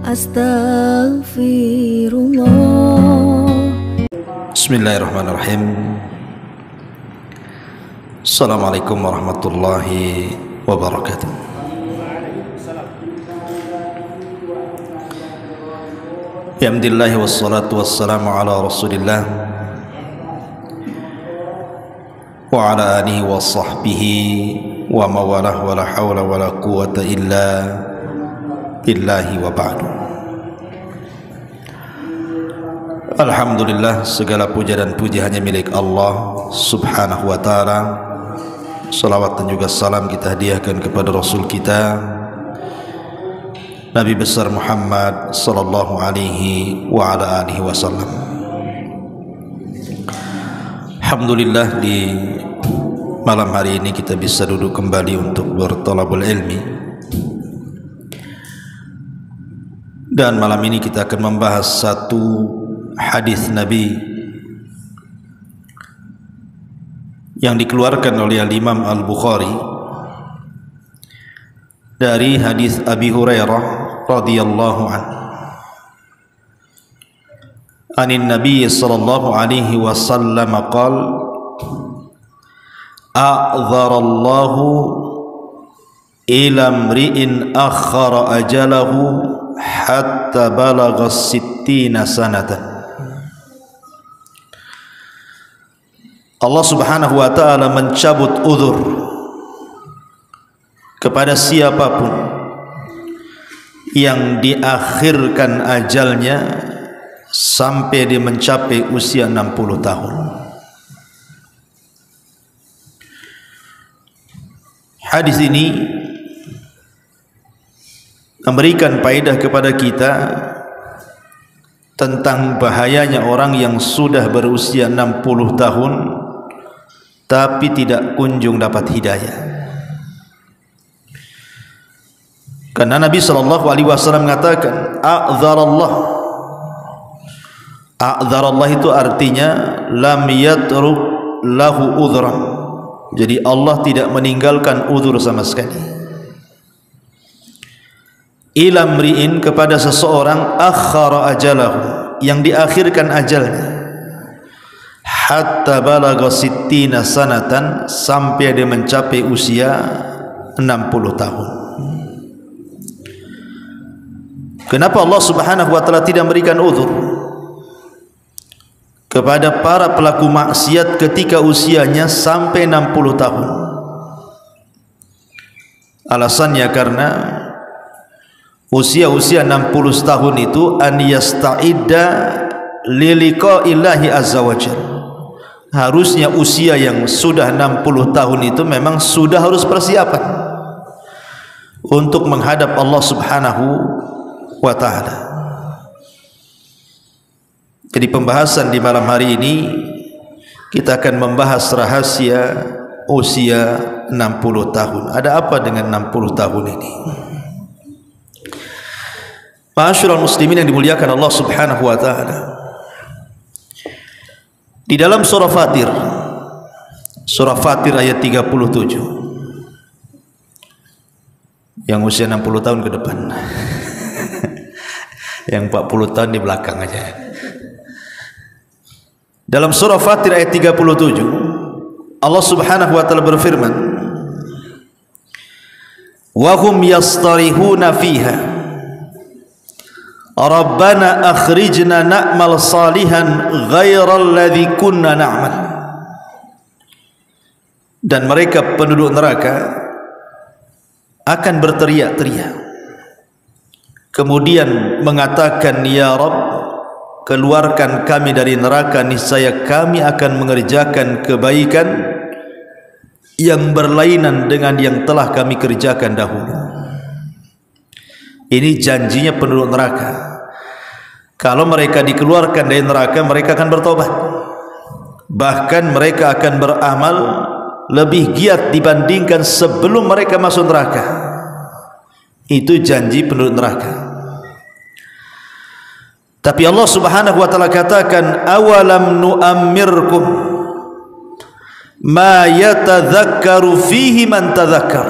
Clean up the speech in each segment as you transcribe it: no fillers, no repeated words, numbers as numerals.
Astaghfirullah. Bismillahirrahmanirrahim. Assalamualaikum warahmatullahi wabarakatuh. Alhamdulillah wassalatu wassalamu ala Rasulillah wa ala alihi wa sahbihi wa mawalah wa la hawla wa la quwwata illa billahi wa ba'du. Alhamdulillah, segala puja dan puji hanya milik Allah subhanahu wa ta'ala. Salawat dan juga salam kita hadiahkan kepada Rasul kita Nabi besar Muhammad sallallahu alaihi wa ala alihi wasallam. Alhamdulillah, di malam hari ini kita bisa duduk kembali untuk berthalabul ilmi. Dan malam ini kita akan membahas satu hadis Nabi yang dikeluarkan oleh Imam Al-Bukhari dari hadis Abi Hurairah radhiyallahu anhu. Anin Nabi sallallahu alaihi wasallam qala: a'dharallahu ila imri'in akhara ajalahu hatta balagha 60 sanatan. Allah subhanahu wa ta'ala mencabut uzur kepada siapapun yang diakhirkan ajalnya sampai dia mencapai usia 60 tahun. Hadis ini memberikan faedah kepada kita tentang bahayanya orang yang sudah berusia 60 tahun tapi tidak kunjung dapat hidayah. Karena Nabi sallallahu alaihi wasallam mengatakan a'dzarallah itu artinya lam yatruk lahu udhran. Jadi Allah tidak meninggalkan uzur sama sekali. Ila mri'in, kepada seseorang, akhara ajalahu, yang diakhirkan ajalnya, hatta balagha 60 sanatan, sampai dia mencapai usia 60 tahun. Kenapa Allah subhanahu wa ta'ala tidak memberikan uzur kepada para pelaku maksiat ketika usianya sampai 60 tahun? Alasannya karena usia-usia 60 tahun itu an yasta'idda liliqa'illahi azza wajalla. Harusnya usia yang sudah 60 tahun itu memang sudah harus persiapan untuk menghadap Allah subhanahu wa ta'ala. Jadi pembahasan di malam hari ini kita akan membahas rahasia usia 60 tahun. Ada apa dengan 60 tahun ini? Ma'asyiral muslimin yang dimuliakan Allah subhanahu wa ta'ala, di dalam surah Fatir ayat 37, yang usia 60 tahun ke depan yang 40 tahun di belakang aja. Dalam surah Fatir ayat 37, Allah subhanahu wa ta'ala berfirman, wa hum yastarihuna fiha Rabbana akhrijna na'mal salihan ghairal ladzi kunna na'mal. Dan mereka penduduk neraka akan berteriak-teriak, kemudian mengatakan, ya Rabb, keluarkan kami dari neraka, niscaya kami akan mengerjakan kebaikan yang berlainan dengan yang telah kami kerjakan dahulu. Ini janjinya penduduk neraka. Kalau mereka dikeluarkan dari neraka, mereka akan bertobat. Bahkan mereka akan beramal lebih giat dibandingkan sebelum mereka masuk neraka. Itu janji penduduk neraka. Tapi Allah subhanahu wa ta'ala katakan, awalam nu'ammirkum ma yatadzakkaru fihi man tadzakkar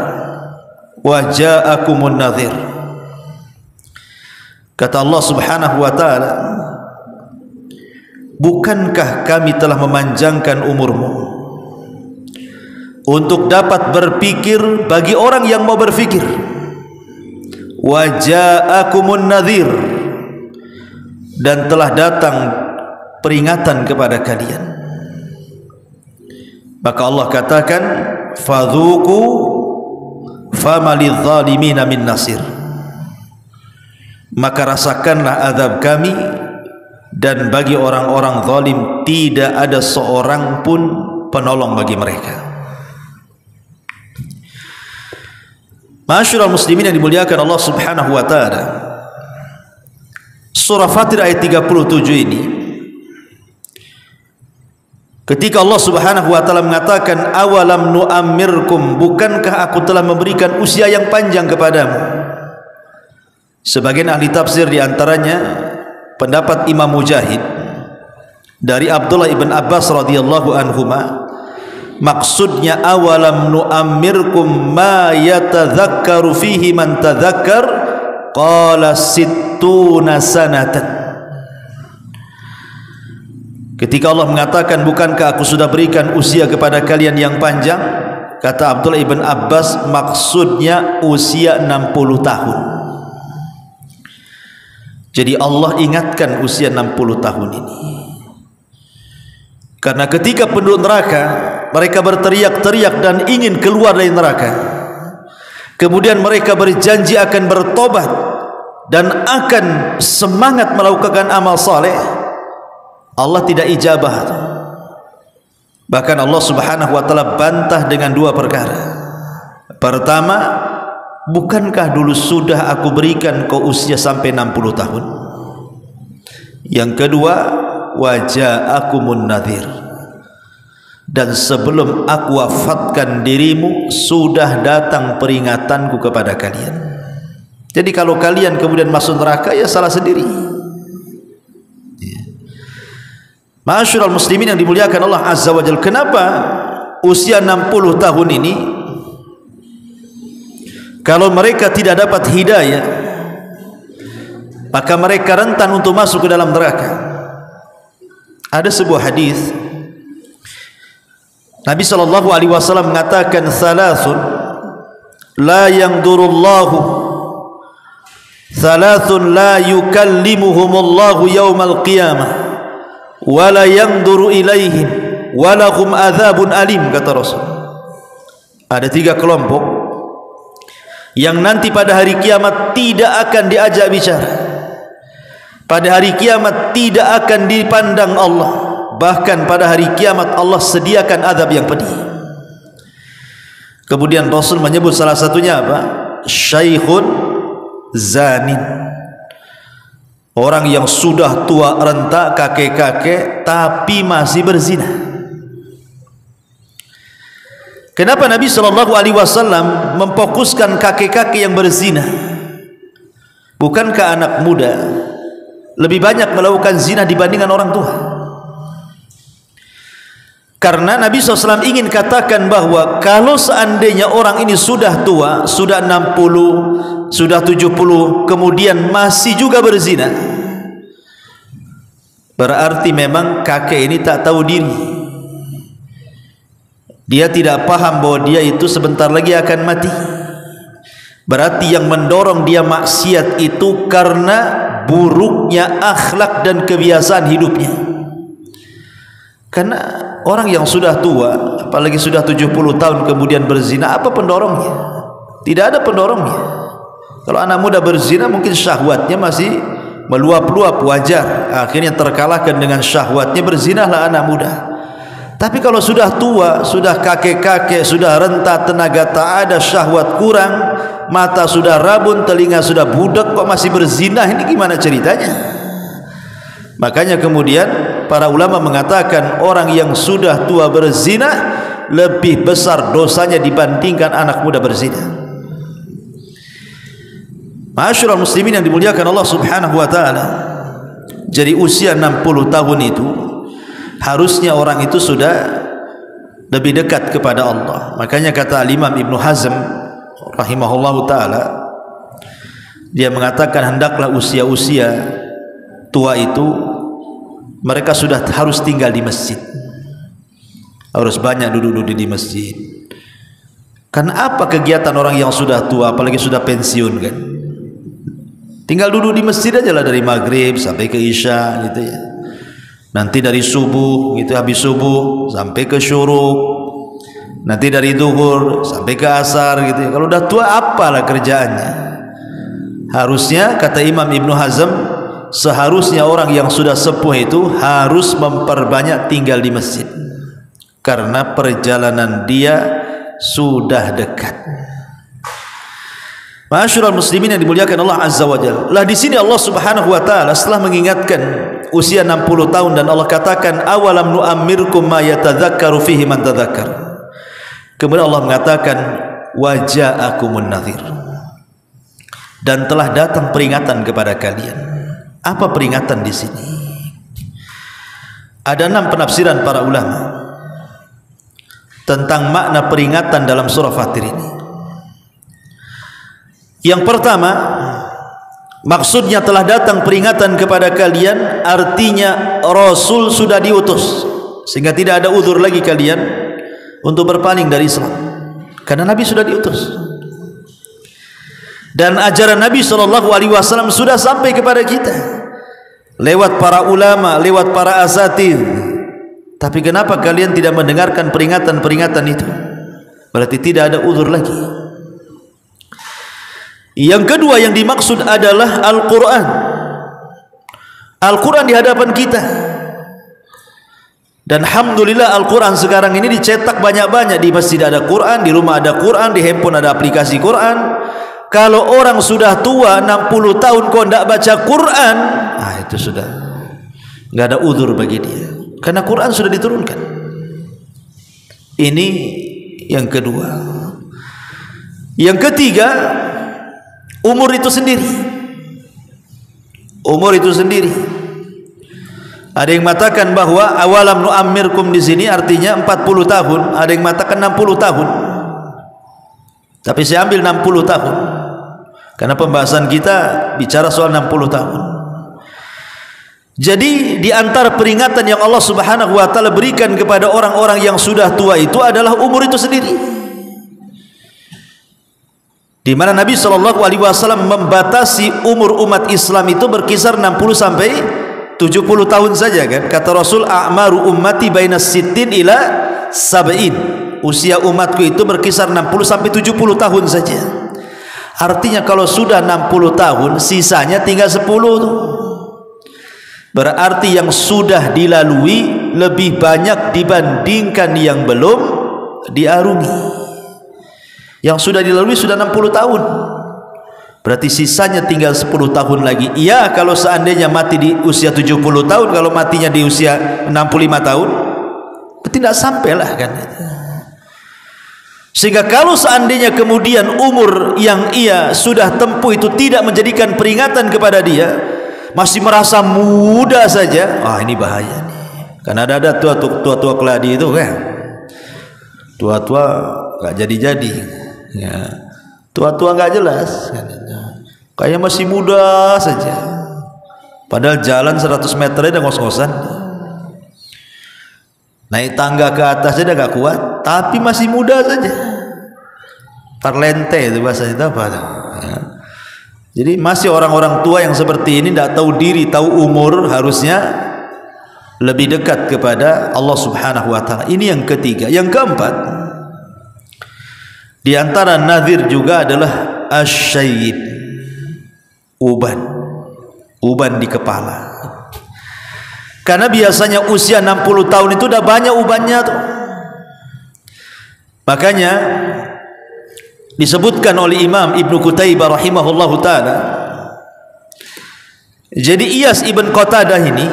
wa ja'akumun nadhir. Kata Allah Subhanahu wa taala, bukankah kami telah memanjangkan umurmu untuk dapat berpikir bagi orang yang mau berfikir. Wa ja'akumun nadhir, dan telah datang peringatan kepada kalian. Maka Allah katakan, fadhuku famalidh zalimina min nasir, maka rasakanlah azab kami, dan bagi orang-orang zalim tidak ada seorang pun penolong bagi mereka. Ma'asyiral muslimin yang dimuliakan Allah Subhanahu wa taala, surah Fatir ayat 37 ini, ketika Allah Subhanahu wa taala mengatakan awalam nu'ammirkum, bukankah aku telah memberikan usia yang panjang kepadamu? Sebagian ahli tafsir diantaranya pendapat Imam Mujahid dari Abdullah ibn Abbas radhiyallahu anhuma, maksudnya awalam nu'ammirkum ma yatadzakkaru fihi man tadzakkar qala sittuna sanatan. Ketika Allah mengatakan bukankah aku sudah berikan usia kepada kalian yang panjang, kata Abdullah ibn Abbas maksudnya usia 60 tahun. Jadi Allah ingatkan usia 60 tahun ini, karena ketika penduduk neraka mereka berteriak-teriak dan ingin keluar dari neraka, kemudian mereka berjanji akan bertobat dan akan semangat melakukan amal saleh, Allah tidak ijabah. Bahkan Allah Subhanahu wa taala bantah dengan dua perkara. Pertama, bukankah dulu sudah aku berikan kau usia sampai 60 tahun? Yang kedua, waja'akumun nadhir, dan sebelum aku wafatkan dirimu sudah datang peringatanku kepada kalian. Jadi kalau kalian kemudian masuk neraka, ya salah sendiri. Ma'asyiral muslimin yang dimuliakan Allah Azza wa Jalla, kenapa usia 60 tahun ini? Kalau mereka tidak dapat hidayah, maka mereka rentan untuk masuk ke dalam neraka. Ada sebuah hadis Nabi sallallahu alaihi wasallam mengatakan, "Thalathun la yanzurullahu, thalathun la yukallimuhumullahu yaumal qiyamah, wa la yanzuru ilaihim, wa lahum adzabun alim," kata Rasul. Ada 3 kelompok yang nanti pada hari kiamat tidak akan diajak bicara, pada hari kiamat tidak akan dipandang Allah, bahkan pada hari kiamat Allah sediakan azab yang pedih. Kemudian Rasul menyebut salah satunya apa? Syaikhun zanin, orang yang sudah tua renta, kakek-kakek, tapi masih berzina. Kenapa Nabi SAW memfokuskan kakek-kakek yang berzina? Bukankah anak muda lebih banyak melakukan zina dibandingkan orang tua? Karena Nabi SAW ingin katakan bahwa kalau seandainya orang ini sudah tua, sudah 60, sudah 70, kemudian masih juga berzina, berarti memang kakek ini tak tahu diri. Dia tidak paham bahwa dia itu sebentar lagi akan mati. Berarti yang mendorong dia maksiat itu karena buruknya akhlak dan kebiasaan hidupnya. Karena orang yang sudah tua, apalagi sudah 70 tahun kemudian berzina, apa pendorongnya? Tidak ada pendorongnya. Kalau anak muda berzina mungkin syahwatnya masih meluap-luap, wajar, akhirnya terkalahkan dengan syahwatnya, berzinalah anak muda. Tapi kalau sudah tua, sudah kakek-kakek, sudah renta, tenaga tak ada, syahwat kurang, mata sudah rabun, telinga sudah budak, kok masih berzina, ini gimana ceritanya? Makanya kemudian para ulama mengatakan orang yang sudah tua berzina lebih besar dosanya dibandingkan anak muda berzina. Ma'asyiral muslimin yang dimuliakan Allah Subhanahu wa taala, jadi usia 60 tahun itu harusnya orang itu sudah lebih dekat kepada Allah. Makanya kata Imam Ibnu Hazm rahimahullahu taala, Dia mengatakan hendaklah usia-usia tua itu mereka sudah harus tinggal di masjid, harus banyak duduk-duduk di masjid. Karena apa kegiatan orang yang sudah tua, apalagi sudah pensiun kan? Tinggal duduk di masjid aja lah dari maghrib sampai ke isya gitu ya. Nanti dari subuh gitu, habis subuh sampai ke syuruk. Nanti dari zuhur sampai ke asar gitu ya. Kalau udah tua apalah kerjaannya? Harusnya kata Imam Ibnu Hazm, seharusnya orang yang sudah sepuh itu harus memperbanyak tinggal di masjid. Karena perjalanan dia sudah dekat. Ma'asyiral muslimin yang dimuliakan Allah Azza wa Jalla. Lah di sini Allah Subhanahu wa taala setelah mengingatkan usia 60 tahun dan Allah katakan awalam nu'ammirkum ma yatadzakkaru fihi man tadzakkar. Kemudian Allah mengatakan waja'akumun nadhir. Dan telah datang peringatan kepada kalian. Apa peringatan di sini? Ada 6 penafsiran para ulama tentang makna peringatan dalam surah Fatir ini. Yang pertama, maksudnya telah datang peringatan kepada kalian, artinya Rasul sudah diutus, sehingga tidak ada uzur lagi kalian untuk berpaling dari Islam, karena Nabi sudah diutus. Dan ajaran Nabi SAW sudah sampai kepada kita lewat para ulama, lewat para asatidz. Tapi kenapa kalian tidak mendengarkan peringatan-peringatan itu? Berarti tidak ada uzur lagi. Yang kedua yang dimaksud adalah Al-Quran. Al-Quran di hadapan kita. Dan alhamdulillah Al-Quran sekarang ini dicetak banyak-banyak. Di masjid ada Quran, di rumah ada Quran, di handphone ada aplikasi Quran. Kalau orang sudah tua 60 tahun kok tidak baca Quran, itu sudah nggak ada uzur bagi dia. Karena Quran sudah diturunkan. Ini yang kedua. Yang ketiga, umur itu sendiri. Umur itu sendiri. Ada yang mengatakan bahwa awalam nu'ammirkum di sini artinya 40 tahun, ada yang mengatakan 60 tahun. Tapi saya ambil 60 tahun. Karena pembahasan kita bicara soal 60 tahun. Jadi di antara peringatan yang Allah Subhanahu wa taala berikan kepada orang-orang yang sudah tua itu adalah umur itu sendiri. Di mana Nabi SAW membatasi umur umat Islam itu berkisar 60 sampai 70 tahun saja kan. Kata Rasul, a'maru ummati baina sittin ila sab'in. Usia umatku itu berkisar 60 sampai 70 tahun saja. Artinya kalau sudah 60 tahun sisanya tinggal 10 tuh. Berarti yang sudah dilalui lebih banyak dibandingkan yang belum diarungi. Yang sudah dilalui sudah 60 tahun. Berarti sisanya tinggal 10 tahun lagi. Iya, kalau seandainya mati di usia 70 tahun, kalau matinya di usia 65 tahun, berarti tidak sampailah kan. Sehingga kalau seandainya kemudian umur yang ia sudah tempuh itu tidak menjadikan peringatan kepada dia, masih merasa muda saja, ini bahaya nih. Karena ada tua-tua keladi itu kan, tua-tua gak jadi-jadi ya. Tua-tua gak jelas kayak masih muda saja, padahal jalan 100 meter aja ngos-ngosan, naik tangga ke atas aja gak kuat, tapi masih muda saja. Parlente itu bahasa itu apa ya. Jadi masih orang-orang tua yang seperti ini tidak tahu diri, tahu umur, harusnya lebih dekat kepada Allah Subhanahu wa taala. Ini yang ketiga. Yang keempat, di antara nadhir juga adalah asyayyid, uban di kepala. Karena biasanya usia 60 tahun itu udah banyak ubannya tuh. Makanya disebutkan oleh Imam Ibnu Qutaibah rahimahullahu ta'ala, jadi Iyas ibn Qatadah ini,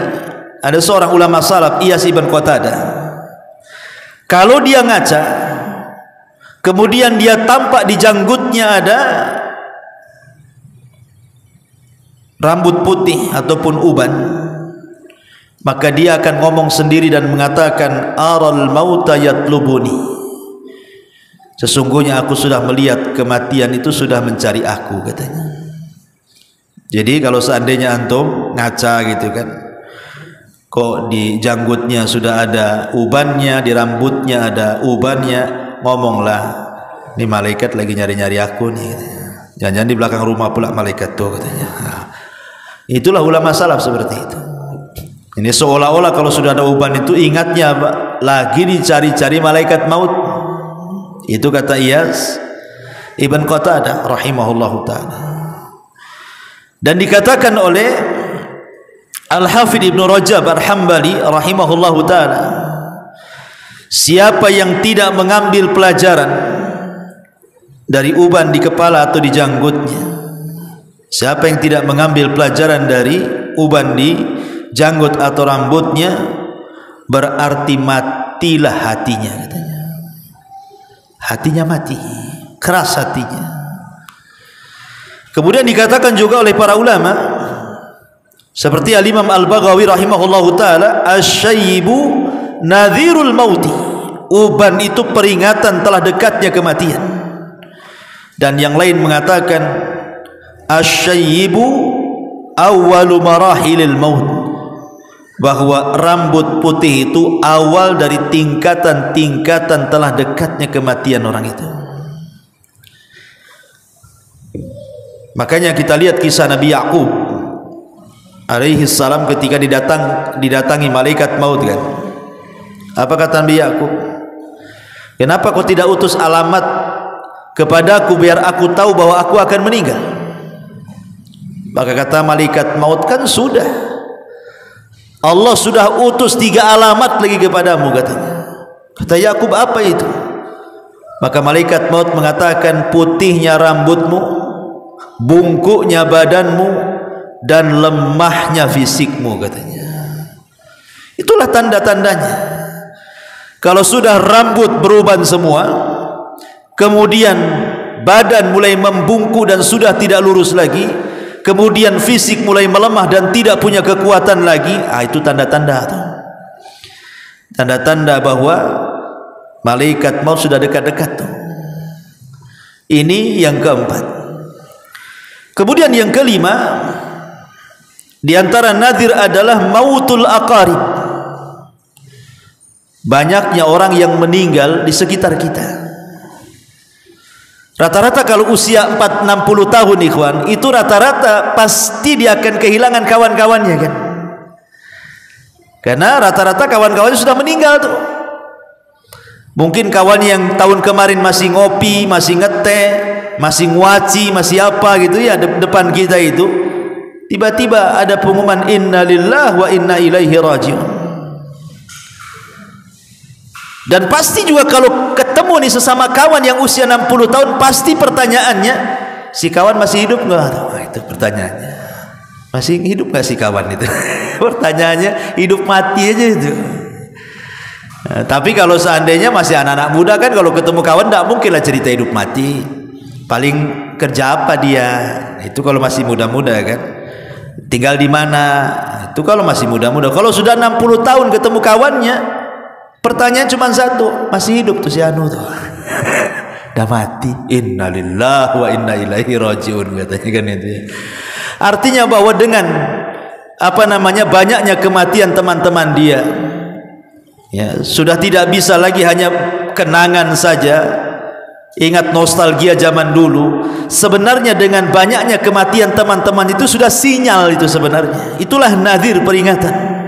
ada seorang ulama salaf, Iyas ibn Qatadah, kalau dia ngaca kemudian dia tampak di janggutnya ada rambut putih ataupun uban, maka dia akan ngomong sendiri dan mengatakan aral mauta yatlubuni, sesungguhnya aku sudah melihat kematian itu sudah mencari aku, katanya. Jadi kalau seandainya antum ngaca gitu kan, kok di janggutnya sudah ada ubannya, di rambutnya ada ubannya, ngomonglah, ini malaikat lagi nyari-nyari aku nih. Jangan-jangan di belakang rumah pula malaikat tuh katanya. Nah, itulah ulama salaf seperti itu. Ini seolah-olah kalau sudah ada uban itu ingatnya lagi dicari-cari malaikat maut. Itu kata Iyas Ibn Qatadah rahimahullahu ta'ala. Dan dikatakan oleh Al-Hafidh Ibn Rajab Al-Hambali rahimahullahu ta'ala, siapa yang tidak mengambil pelajaran dari uban di kepala atau di janggutnya, siapa yang tidak mengambil pelajaran dari uban di janggut atau rambutnya, berarti matilah hatinya katanya. Hatinya mati, keras hatinya. Kemudian dikatakan juga oleh para ulama seperti Al-Imam Al-Baghawi rahimahullahu ta'ala, asy-syaibu nadhirul mauti, uban itu peringatan telah dekatnya kematian. Dan yang lain mengatakan asy-syaibu awwalu marahilil maut, bahwa rambut putih itu awal dari tingkatan-tingkatan telah dekatnya kematian orang itu. Makanya kita lihat kisah Nabi Ya'qub alaihi salam ketika didatangi malaikat maut kan. Apa kata Nabi Ya'qub? Kenapa kau tidak utus alamat kepadaku biar aku tahu bahwa aku akan meninggal? Maka kata malaikat maut, kan sudah, Allah sudah utus 3 alamat lagi kepadamu katanya. Kata Ya'qub, apa itu? Maka malaikat maut mengatakan, putihnya rambutmu, bungkuknya badanmu, dan lemahnya fisikmu katanya. Itulah tanda-tandanya. Kalau sudah rambut beruban semua, kemudian badan mulai membungkuk dan sudah tidak lurus lagi, kemudian fisik mulai melemah dan tidak punya kekuatan lagi, itu tanda-tanda. Tanda-tanda bahwa malaikat maut sudah dekat-dekat. Ini yang keempat. Kemudian yang kelima, di antara nadir adalah mautul aqarib. Banyaknya orang yang meninggal di sekitar kita. Rata-rata kalau usia 60 tahun ikhwan, itu rata-rata pasti dia akan kehilangan kawan-kawannya kan. Karena rata-rata kawan-kawannya sudah meninggal tuh. Mungkin kawan yang tahun kemarin masih ngopi, masih ngeteh, masih nguaci, masih apa gitu ya depan kita itu, tiba-tiba ada pengumuman inna lillahi wa inna ilaihi raji'un. Dan pasti juga kalau ketemu nih sesama kawan yang usia 60 tahun, pasti pertanyaannya, si kawan masih hidup enggak? Itu pertanyaannya. Masih hidup enggak si kawan itu? Pertanyaannya hidup mati aja itu. Nah, tapi kalau seandainya masih anak-anak muda kan, kalau ketemu kawan enggak mungkin lah cerita hidup mati. Paling kerja apa dia? Itu kalau masih muda-muda kan. Tinggal di mana? Itu kalau masih muda-muda. Kalau sudah 60 tahun ketemu kawannya, pertanyaan cuma satu, masih hidup tuh si anu tuh. Dah mati. Innalillahi wa inna ilaihi raji'un katanya kan itu ya. Artinya bahwa dengan banyaknya kematian teman-teman dia, ya, sudah tidak bisa lagi hanya kenangan saja, ingat nostalgia zaman dulu. Sebenarnya dengan banyaknya kematian teman-teman itu sudah sinyal itu sebenarnya. Itulah nadir, peringatan.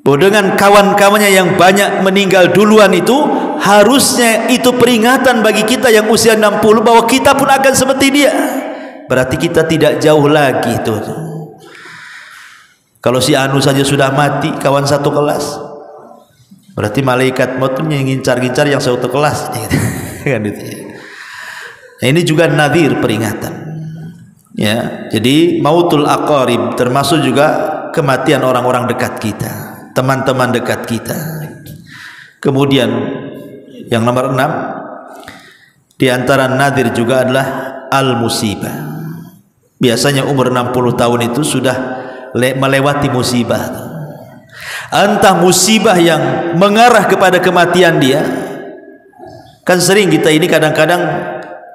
Bahwa dengan kawan-kawannya yang banyak meninggal duluan itu, harusnya itu peringatan bagi kita yang usia 60 bahwa kita pun akan seperti dia. Berarti kita tidak jauh lagi itu. Kalau si anu saja sudah mati, kawan satu kelas, berarti malaikat maut yang ngincar-ngincar yang satu kelas kan itu ya. Nah, ini juga nadir, peringatan ya. Jadi mautul aqarib termasuk juga kematian orang-orang dekat kita, teman-teman dekat kita. Kemudian yang nomor 6 di antara nadir juga adalah al-musibah. Biasanya umur 60 tahun itu sudah melewati musibah. Entah musibah yang mengarah kepada kematian dia. Kan sering kita ini kadang-kadang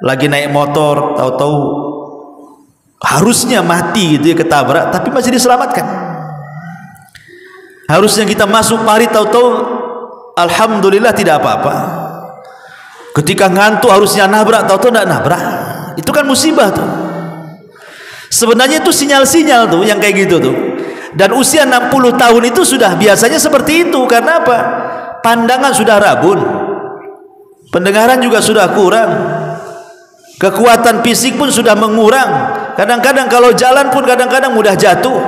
lagi naik motor, tahu-tahu harusnya mati gitu ya, ketabrak, tapi masih diselamatkan. Harusnya kita masuk parit tahu-tahu alhamdulillah tidak apa-apa. Ketika ngantuk harusnya nabrak, tahu-tahu tidak nabrak. Itu kan musibah tuh. Sebenarnya itu sinyal-sinyal tuh yang kayak gitu tuh. Dan usia 60 tahun itu sudah biasanya seperti itu. Karena apa? Pandangan sudah rabun, pendengaran juga sudah kurang, kekuatan fisik pun sudah mengurang. Kadang-kadang kalau jalan pun kadang-kadang mudah jatuh.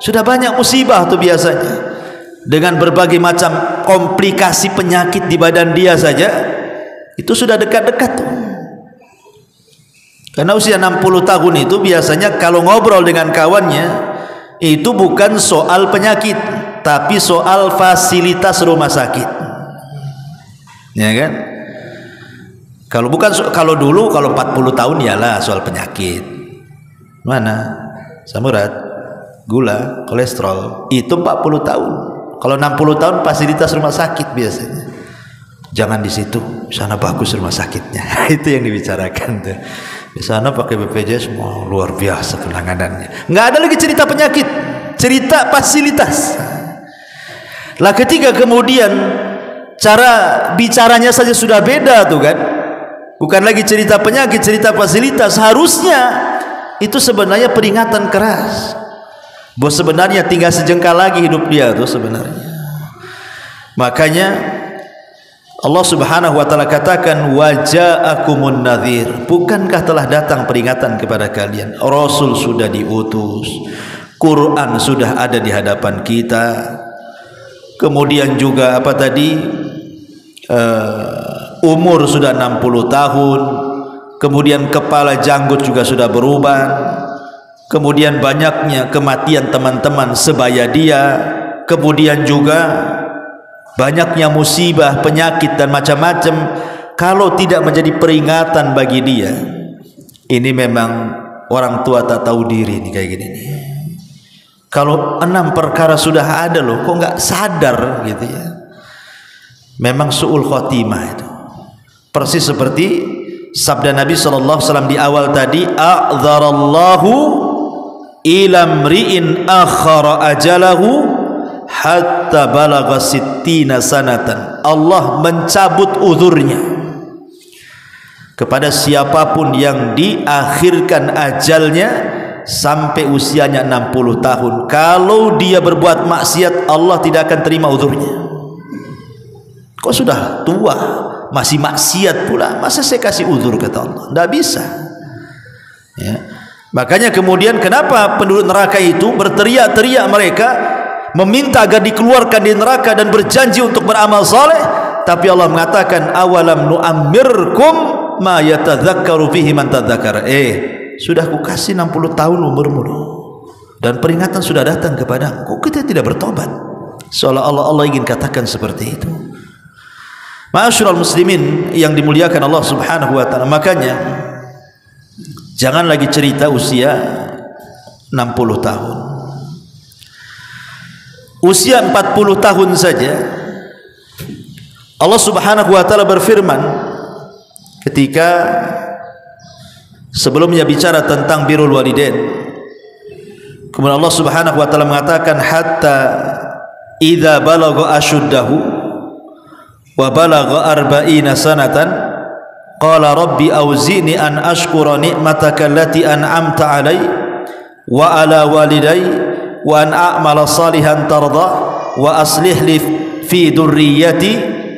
Sudah banyak musibah tuh biasanya. Dengan berbagai macam komplikasi penyakit di badan dia saja, itu sudah dekat-dekat tuh. Karena usia 60 tahun itu biasanya kalau ngobrol dengan kawannya, itu bukan soal penyakit, tapi soal fasilitas rumah sakit. Ya kan? Kalau bukan, kalau dulu kalau 40 tahun ialah soal penyakit. Mana? Samurat, gula, kolesterol, itu 40 tahun. Kalau 60 tahun fasilitas rumah sakit biasanya. Jangan di situ, sana bagus rumah sakitnya. Itu yang dibicarakan tuh. Di sana pakai BPJS semua luar biasa penanganannya. Nggak ada lagi cerita penyakit, cerita fasilitas. Lah ketika kemudian cara bicaranya saja sudah beda tuh kan. Bukan lagi cerita penyakit, cerita fasilitas. Harusnya itu sebenarnya peringatan keras. Bahwa sebenarnya tinggal sejengkal lagi hidup dia tuh sebenarnya. Makanya Allah Subhanahu wa taala katakan waja'akumun nadhir. Bukankah telah datang peringatan kepada kalian? Rasul sudah diutus, Quran sudah ada di hadapan kita. Kemudian juga apa tadi? Umur sudah 60 tahun. Kemudian kepala janggut juga sudah berubah. Kemudian banyaknya kematian teman-teman sebaya dia. Kemudian juga banyaknya musibah, penyakit dan macam-macam. Kalau tidak menjadi peringatan bagi dia, ini memang orang tua tak tahu diri nih kayak gini nih. Kalau 6 perkara sudah ada loh, kok nggak sadar gitu ya. Memang su'ul khotimah itu. Persis seperti sabda Nabi SAW di awal tadi, a'dzarallahu ilamri'in akhara ajalahu hatta balagha sittina sanatan. Allah mencabut uzurnya kepada siapapun yang diakhirkan ajalnya sampai usianya 60 tahun. Kalau dia berbuat maksiat, Allah tidak akan terima uzurnya. Kok sudah tua masih maksiat pula, masa saya kasih uzur, kata Allah? Tidak bisa ya. Makanya kemudian kenapa penduduk neraka itu berteriak-teriak, mereka meminta agar dikeluarkan di neraka dan berjanji untuk beramal saleh, tapi Allah mengatakan awalam nu'ammirkum ma yatadzakkaru fihi man tadzakara. Sudah kukasih 60 tahun umurmu dan peringatan sudah datang kepadamu, kok kita tidak bertobat? Seolah-olah Allah ingin katakan seperti itu. Ma'asyiral muslimin yang dimuliakan Allah Subhanahu wa taala, makanya jangan lagi cerita usia 60 tahun. Usia 40 tahun saja Allah Subhanahu wa taala berfirman ketika sebelumnya bicara tentang birrul walidain. Kemudian Allah Subhanahu wa taala mengatakan hatta idza balagha ashuddahu wa balagha arba'ina sanatan qala rabbi auzi'ni an ashkura ni'mataka allati an'amta 'alai wa 'ala walidayya wa an a'mala salihan tarda wa aslih li fi dzurriyyati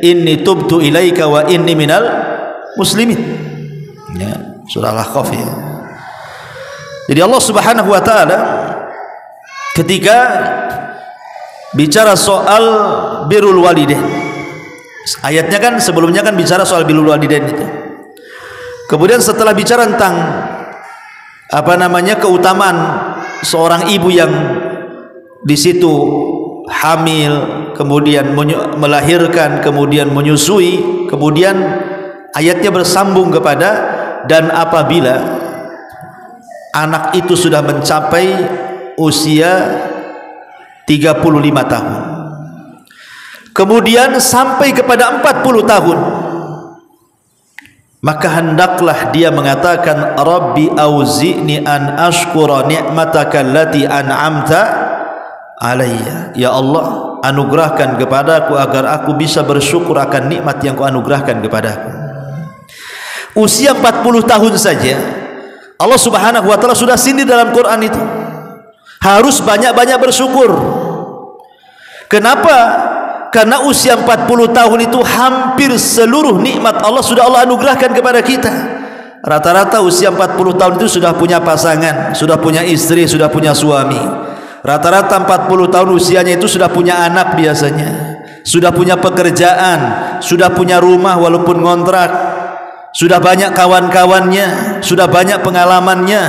inni tubtu ilaika wa inni minal muslimin. Ya, surah Al-Ahqaf ya. Jadi Allah Subhanahu wa taala ketika bicara soal birrul walidain, ayatnya kan sebelumnya kan bicara soal birrul walidain itu. Kemudian setelah bicara tentang apa namanya keutamaan seorang ibu yang di situ hamil, kemudian melahirkan, kemudian menyusui, kemudian ayatnya bersambung kepada dan apabila anak itu sudah mencapai usia 35 tahun, kemudian sampai kepada 40 tahun, maka hendaklah dia mengatakan, Rabbi auzi'ni an ashkura ni'mataka allati an'amta alayya. Ya Allah, anugerahkan kepadaku agar aku bisa bersyukur akan nikmat yang kau anugerahkan kepadaku. Usia 40 tahun saja Allah subhanahu wa ta'ala sudah sindir dalam Quran itu, harus banyak-banyak bersyukur. Kenapa? Karena usia 40 tahun itu hampir seluruh nikmat Allah sudah Allah anugerahkan kepada kita. Rata-rata usia 40 tahun itu sudah punya pasangan, sudah punya istri, sudah punya suami. Rata-rata 40 tahun usianya itu sudah punya anak biasanya, sudah punya pekerjaan, sudah punya rumah walaupun ngontrak, sudah banyak kawan-kawannya, sudah banyak pengalamannya,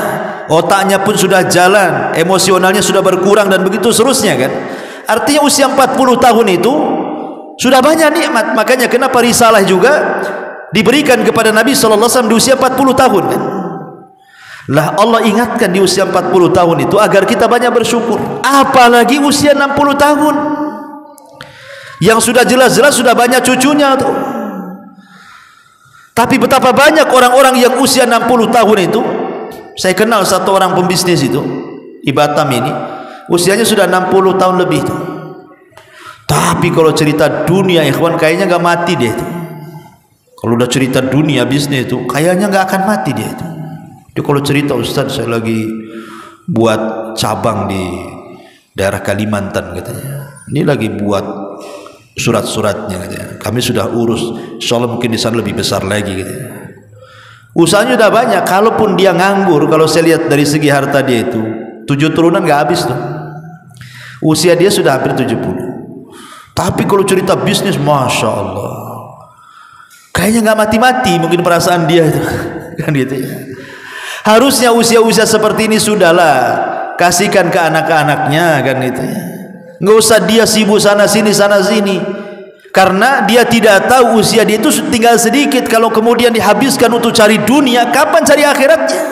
otaknya pun sudah jalan, emosionalnya sudah berkurang dan begitu seterusnya kan. Artinya usia 40 tahun itu sudah banyak nikmat. Makanya kenapa risalah juga diberikan kepada Nabi SAW di usia 40 tahun kan? Lah Allah ingatkan di usia 40 tahun itu agar kita banyak bersyukur. Apalagi usia 60 tahun yang sudah jelas-jelas sudah banyak cucunya tuh. Tapi betapa banyak orang-orang yang usia 60 tahun itu. Saya kenal satu orang pembisnis itu di Batam ini, usianya sudah 60 tahun lebih tuh. Tapi kalau cerita dunia ikhwan kayaknya nggak mati dia itu. Kalau udah cerita dunia bisnis itu kayaknya nggak akan mati dia itu. Dia kalau cerita, Ustaz saya lagi buat cabang di daerah Kalimantan katanya. Ini lagi buat surat-suratnya katanya. Kami sudah urus, insyaallah mungkin di sana lebih besar lagi katanya. Usahanya udah banyak. Kalaupun dia nganggur, kalau saya lihat dari segi harta dia itu 7 turunan nggak habis tuh. Usia dia sudah hampir 70. Tapi kalau cerita bisnis, masya Allah, kayaknya nggak mati-mati mungkin perasaan dia itu, kan gitu ya. Harusnya usia-usia seperti ini sudahlah kasihkan ke anak-anaknya, kan gitu ya. Nggak usah dia sibuk sana sini, karena dia tidak tahu usia dia itu tinggal sedikit. Kalau kemudian dihabiskan untuk cari dunia, kapan cari akhiratnya?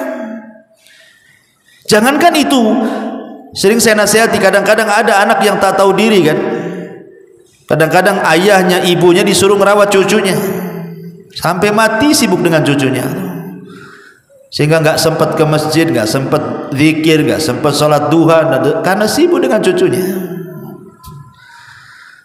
Jangankan itu, sering saya nasihati, kadang-kadang ada anak yang tak tahu diri kan. Kadang-kadang ayahnya, ibunya disuruh merawat cucunya sampai mati sibuk dengan cucunya, sehingga nggak sempat ke masjid, nggak sempat zikir, nggak sempat sholat duha karena sibuk dengan cucunya.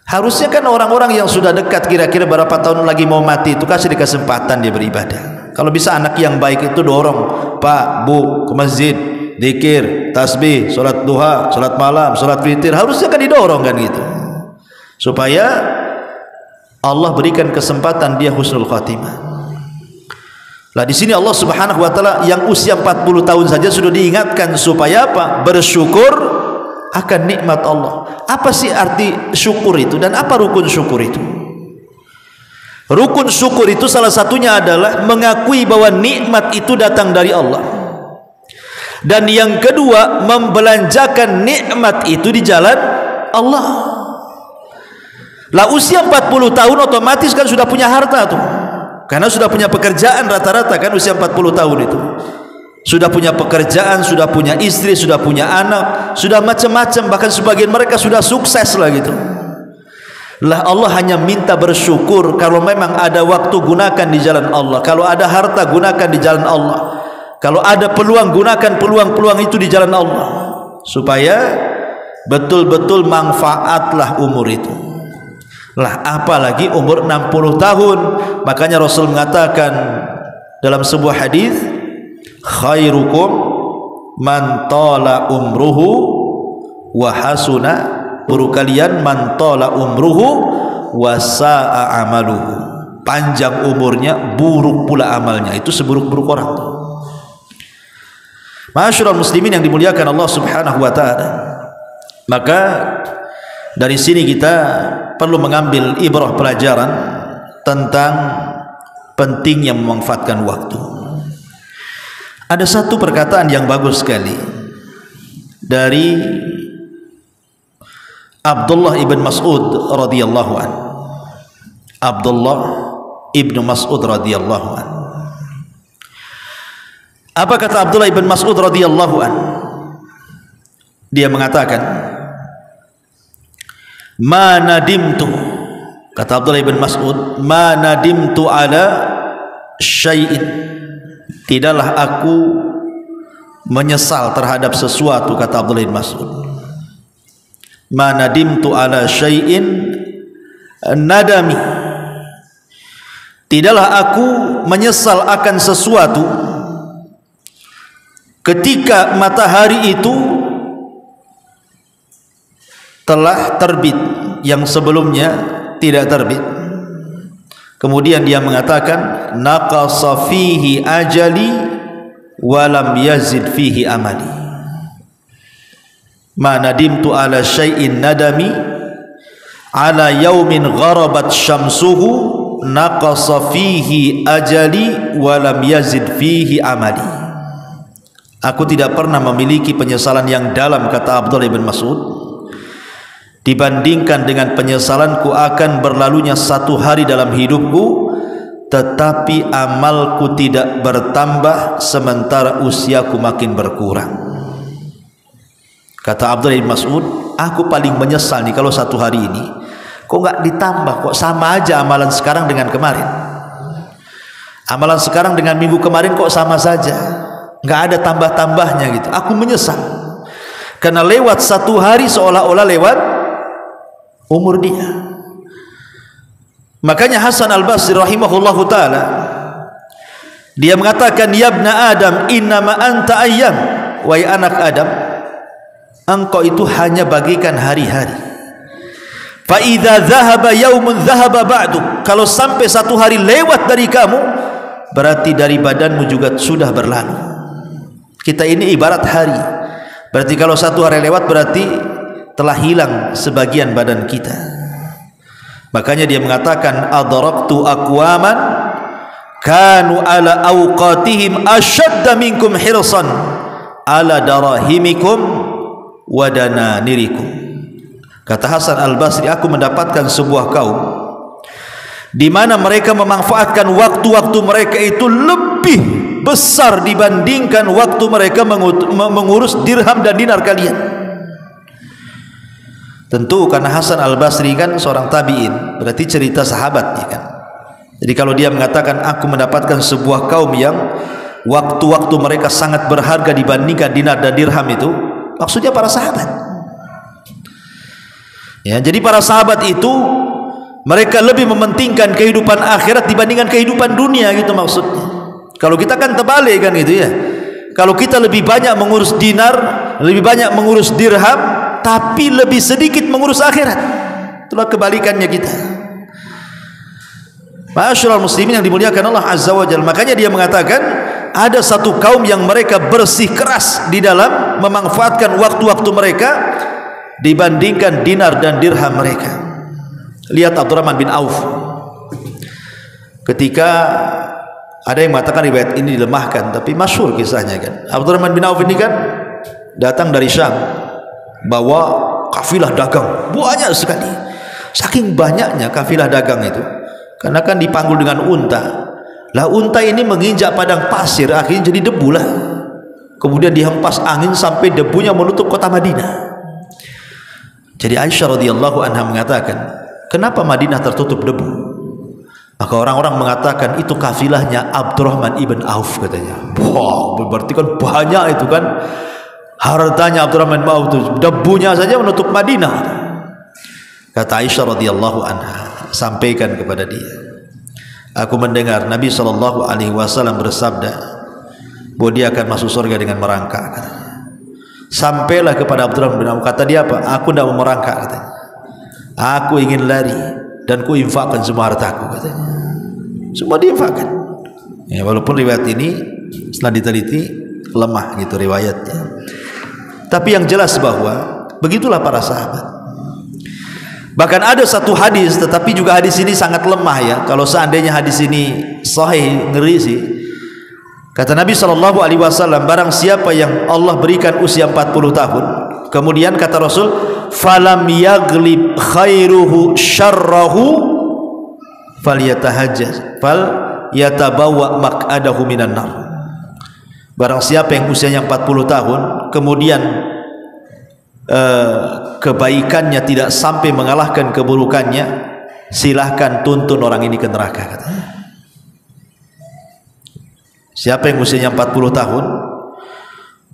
Harusnya kan orang-orang yang sudah dekat kira-kira berapa tahun lagi mau mati itu kasih di kesempatan dia beribadah. Kalau bisa anak yang baik itu dorong, Pak, Bu, ke masjid, zikir, tasbih, sholat duha, sholat malam, sholat witir, harusnya kan didorong kan gitu, supaya Allah berikan kesempatan dia husnul khatimah. Lah di sini Allah Subhanahu wa taala yang usia 40 tahun saja sudah diingatkan supaya apa? Bersyukur akan nikmat Allah. Apa sih arti syukur itu dan apa rukun syukur itu? Rukun syukur itu salah satunya adalah mengakui bahwa nikmat itu datang dari Allah. Dan yang kedua, membelanjakan nikmat itu di jalan Allah. Lah usia 40 tahun otomatis kan sudah punya harta tuh. Karena sudah punya pekerjaan rata-rata kan usia 40 tahun itu. Sudah punya pekerjaan, sudah punya istri, sudah punya anak, sudah macam-macam, bahkan sebagian mereka sudah sukses lah gitu. Lah Allah hanya minta bersyukur kalau memang ada waktu gunakan di jalan Allah. Kalau ada harta gunakan di jalan Allah. Kalau ada peluang gunakan peluang-peluang itu di jalan Allah. Supaya betul-betul manfaatlah umur itu. Lah apalagi umur 60 tahun. Makanya Rasul mengatakan dalam sebuah hadis, khairukum man tala umruhu wa hasuna, buruk kalian man tala umruhu wa sa'a amaluhu, panjang umurnya buruk pula amalnya. Itu seburuk-buruk orang. Ma'asyiral muslimin yang dimuliakan Allah Subhanahu wa taala. Maka dari sini kita perlu mengambil ibrah pelajaran tentang pentingnya memanfaatkan waktu. Ada satu perkataan yang bagus sekali dari Abdullah ibn Mas'ud radhiyallahu anhu. Abdullah ibn Mas'ud radhiyallahu anhu. Apa kata Abdullah ibn Mas'ud radhiyallahu anhu? Dia mengatakan, ma nadimtu, kata Abdullah ibn Mas'ud, ma nadimtu ala syai'in, tidaklah aku menyesal terhadap sesuatu, kata Abdullah bin Mas'ud. Ma nadimtu ala syai'in nadami, tidaklah aku menyesal akan sesuatu ketika matahari itu telah terbit, yang sebelumnya tidak terbit. Kemudian dia mengatakan naqasa fihi ajali wa lam yazid fihi amali. Ma nadimtu ala syai'in nadami ala yaumin gharabat syamsuhu naqasa fihi ajali wa lam yazid fihi amali. Aku tidak pernah memiliki penyesalan yang dalam, kata Abdullah bin Mas'ud, dibandingkan dengan penyesalanku akan berlalunya satu hari dalam hidupku, tetapi amalku tidak bertambah sementara usiaku makin berkurang. Kata Abdullah bin Mas'ud, aku paling menyesal nih kalau satu hari ini kok nggak ditambah, kok sama aja amalan sekarang dengan kemarin. Amalan sekarang dengan minggu kemarin kok sama saja, nggak ada tambah-tambahnya gitu. Aku menyesal karena lewat satu hari seolah-olah lewat umur dia. Makanya Hasan Al-Basri rahimahullahu ta'ala, dia mengatakan, ya ibna Adam innama anta ayyam, wahai anak Adam, engkau itu hanya bagikan hari-hari. Fa idza dhahaba yaumun dhahaba ba'du, kalau sampai satu hari lewat dari kamu, berarti dari badanmu juga sudah berlalu. Kita ini ibarat hari, berarti kalau satu hari lewat berarti telah hilang sebagian badan kita. Makanya dia mengatakan adraktu aqwaman kanu ala awqatihim ashadda minkum hirsan ala darahimikum wa dananirikum. Kata Hasan Al-Basri, aku mendapatkan sebuah kaum di mana mereka memanfaatkan waktu-waktu mereka itu lebih besar dibandingkan waktu mereka mengurus dirham dan dinar kalian. Tentu karena Hasan Al-Basri kan seorang tabi'in, berarti cerita sahabat ya kan. Jadi kalau dia mengatakan aku mendapatkan sebuah kaum yang waktu-waktu mereka sangat berharga dibandingkan dinar dan dirham, itu maksudnya para sahabat. Ya, jadi para sahabat itu mereka lebih mementingkan kehidupan akhirat dibandingkan kehidupan dunia gitu maksudnya. Kalau kita kan terbalik kan gitu ya. Kalau kita lebih banyak mengurus dinar, lebih banyak mengurus dirham, tapi lebih sedikit mengurus akhirat. Itulah kebalikannya kita. Ma'asyiral muslimin yang dimuliakan Allah Azza wa Jalla. Makanya dia mengatakan ada satu kaum yang mereka bersih keras di dalam memanfaatkan waktu-waktu mereka dibandingkan dinar dan dirham mereka. Lihat Abdurrahman bin Auf. Ketika ada yang mengatakan riwayat ini dilemahkan, tapi masyhur kisahnya kan. Abdurrahman bin Auf ini kan datang dari Syam, bawa kafilah dagang banyak sekali. Saking banyaknya kafilah dagang itu, karena kan dipanggul dengan unta. Lah unta ini menginjak padang pasir, akhirnya jadi debu lah. Kemudian dihempas angin sampai debunya menutup kota Madinah. Jadi Aisyah radhiyallahu anha mengatakan, kenapa Madinah tertutup debu? Maka orang-orang mengatakan itu kafilahnya Abdurrahman ibn Auf katanya. Wow, berarti kan banyak itu kan hartanya Abdurrahman bin Auf, debunya saja menutup Madinah. Kata Aisyah radhiyallahu anha, sampaikan kepada dia, aku mendengar Nabi SAW bersabda bahwa dia akan masuk surga dengan merangkak katanya. Sampailah kepada Abdurrahman bin Auf, kata dia apa? Aku tidak mau merangkak katanya. Aku ingin lari dan ku infakkan semua hartaku katanya. Semua diinfakkan. Ya, walaupun riwayat ini setelah diteliti lemah gitu riwayatnya. Tapi yang jelas bahwa begitulah para sahabat. Bahkan ada satu hadis, tetapi juga hadis ini sangat lemah ya. Kalau seandainya hadis ini sahih, ngeri sih. Kata Nabi SAW, barang siapa yang Allah berikan usia 40 tahun, kemudian kata Rasul, falam yaglib khairuhu syarrahu falyatahajjaz fal yatabawa maq'adahu minan nar. Barang siapa yang usianya 40 tahun kemudian kebaikannya tidak sampai mengalahkan keburukannya, silahkan tuntun orang ini ke neraka katanya. Siapa yang usianya 40 tahun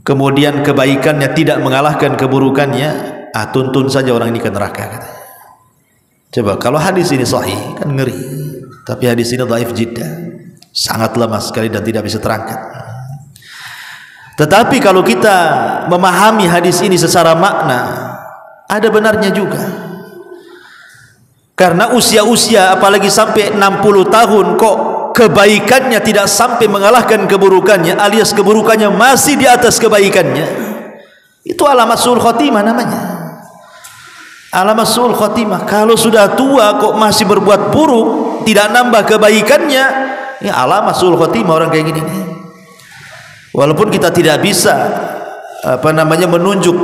kemudian kebaikannya tidak mengalahkan keburukannya, tuntun saja orang ini ke neraka, katanya. Coba kalau hadis ini sahih kan ngeri, tapi hadis ini dhaif jiddan, sangat lemah sekali dan tidak bisa terangkat. Tetapi kalau kita memahami hadis ini secara makna, ada benarnya juga. Karena usia-usia apalagi sampai 60 tahun kok kebaikannya tidak sampai mengalahkan keburukannya, alias keburukannya masih di atas kebaikannya, itu alamat su'ul khotimah namanya. Alamat su'ul khotimah. Kalau sudah tua kok masih berbuat buruk, tidak nambah kebaikannya, ya alamat su'ul khotimah orang kayak gini nih. Walaupun kita tidak bisa menunjuk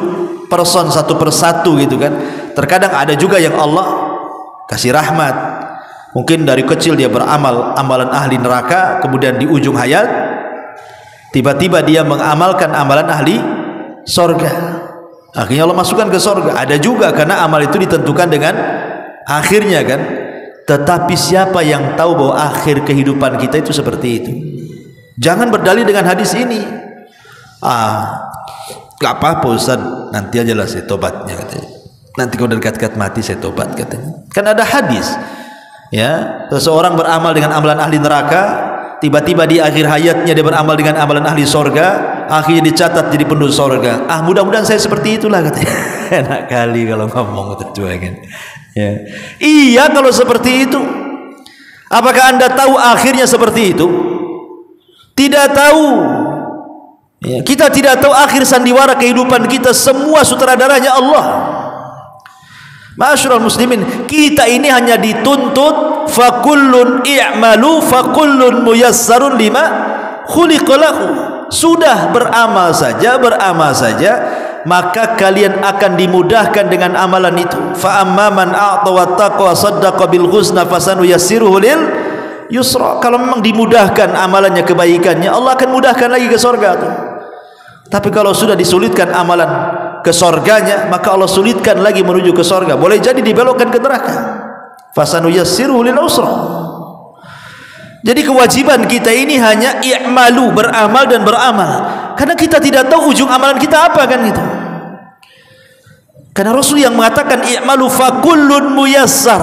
person satu persatu gitu kan. Terkadang ada juga yang Allah kasih rahmat, mungkin dari kecil dia beramal amalan ahli neraka, kemudian di ujung hayat tiba-tiba dia mengamalkan amalan ahli sorga, akhirnya Allah masukkan ke sorga. Ada juga karena amal itu ditentukan dengan akhirnya kan. Tetapi siapa yang tahu bahwa akhir kehidupan kita itu seperti itu? Jangan berdalih dengan hadis ini. Gak apa-apa Ustaz, nanti aja lah saya tobatnya, katanya. Nanti kalau dekat-dekat mati saya tobat, katanya. Kan ada hadis, ya, seseorang beramal dengan amalan ahli neraka, tiba-tiba di akhir hayatnya dia beramal dengan amalan ahli sorga, akhirnya dicatat jadi penduduk sorga. Mudah-mudahan saya seperti itulah, katanya. Enak kali kalau ngomong itu kan. Ya. Iya kalau seperti itu. Apakah Anda tahu akhirnya seperti itu? Tidak tahu. Ya, kita tidak tahu akhir sandiwara kehidupan kita, semua sutradaranya Allah. Ma'asyiral muslimin, kita ini hanya dituntut fakullun i'malu fakullun muyassarun lima khuliqalahu. Sudah beramal saja, maka kalian akan dimudahkan dengan amalan itu. Fa amman a'ta wattaqa saddaqa bil husna fasanuyassiruhu lil yusra. Kalau memang dimudahkan amalannya, kebaikannya, Allah akan mudahkan lagi ke surga tuh. Tapi kalau sudah disulitkan amalan ke surganya, maka Allah sulitkan lagi menuju ke surga. Boleh jadi dibelokkan ke neraka. Fasanuyassiruhu lil usra. Jadi kewajiban kita ini hanya i'malu, beramal dan beramal. Karena kita tidak tahu ujung amalan kita apa kan gitu. Karena Rasul yang mengatakan i'malu fakullun muyassar.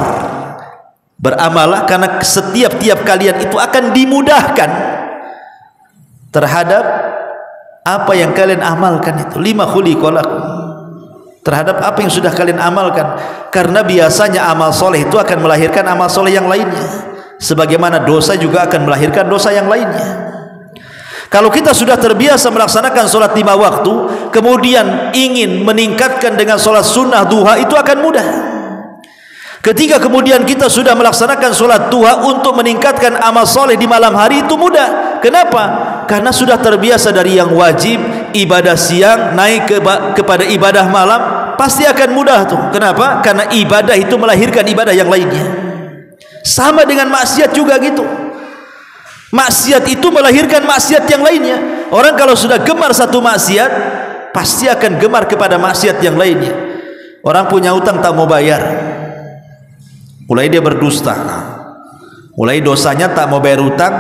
Beramalah karena setiap kalian itu akan dimudahkan terhadap apa yang kalian amalkan itu. Lima khuliqalakum, terhadap apa yang sudah kalian amalkan. Karena biasanya amal soleh itu akan melahirkan amal soleh yang lainnya, sebagaimana dosa juga akan melahirkan dosa yang lainnya. Kalau kita sudah terbiasa melaksanakan sholat 5 waktu, kemudian ingin meningkatkan dengan sholat sunnah duha, itu akan mudah. Ketika kemudian kita sudah melaksanakan sholat duha untuk meningkatkan amal soleh di malam hari, itu mudah. Kenapa? Karena sudah terbiasa dari yang wajib, ibadah siang naik kepada ibadah malam, pasti akan mudah tuh. Kenapa? Karena ibadah itu melahirkan ibadah yang lainnya. Sama dengan maksiat juga gitu. Maksiat itu melahirkan maksiat yang lainnya. Orang kalau sudah gemar satu maksiat, pasti akan gemar kepada maksiat yang lainnya. Orang punya utang tak mau bayar, mulai dia berdusta. Mulai dosanya tak mau bayar utang,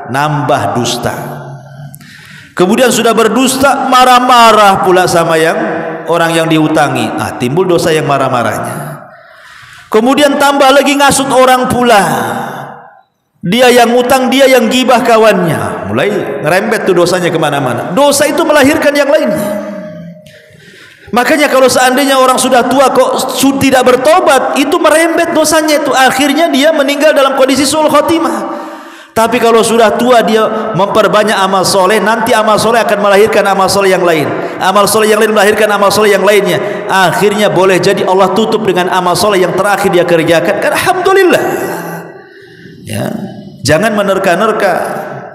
nambah dusta. Kemudian sudah berdusta, marah-marah pula sama orang yang diutangi. Timbul dosa yang marah-marahnya. Kemudian tambah lagi ngasut orang pula. Dia yang utang, dia yang gibah kawannya. Mulai ngerembet tuh dosanya kemana-mana. Dosa itu melahirkan yang lainnya. Makanya kalau seandainya orang sudah tua kok tidak bertobat, itu merembet dosanya itu. Akhirnya dia meninggal dalam kondisi su'ul khotimah. Tapi kalau sudah tua dia memperbanyak amal soleh, nanti amal soleh akan melahirkan amal soleh yang lain. Amal soleh yang lain melahirkan amal soleh yang lainnya. Akhirnya boleh jadi Allah tutup dengan amal soleh yang terakhir dia kerjakan. Kan alhamdulillah. Ya, jangan menerka-nerka.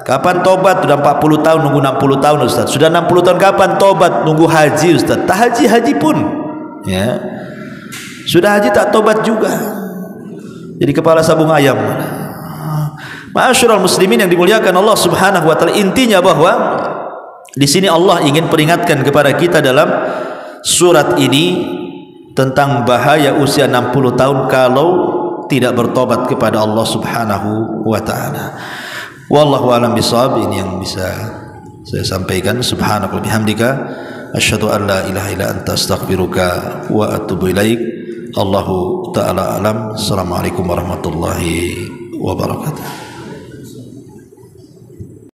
Kapan tobat? Sudah 40 tahun nunggu 60 tahun Ustaz. Sudah 60 tahun kapan tobat? Nunggu haji Ustaz. Tak haji pun. Ya. Sudah haji tak tobat juga. Jadi kepala sabung ayam. Ma'asyiral muslimin yang dimuliakan Allah Subhanahu wa taala, intinya bahwa di sini Allah ingin peringatkan kepada kita dalam surat ini tentang bahaya usia 60 tahun kalau tidak bertobat kepada Allah Subhanahu wa taala. Wallahu a'lam bishawab. Ini yang bisa saya sampaikan. Subhanaka wa bihamdika asyhadu an la ilaha illa anta astaghfiruka wa atubu ilaik. Allahu ta'ala alam. Assalamualaikum warahmatullahi wabarakatuh.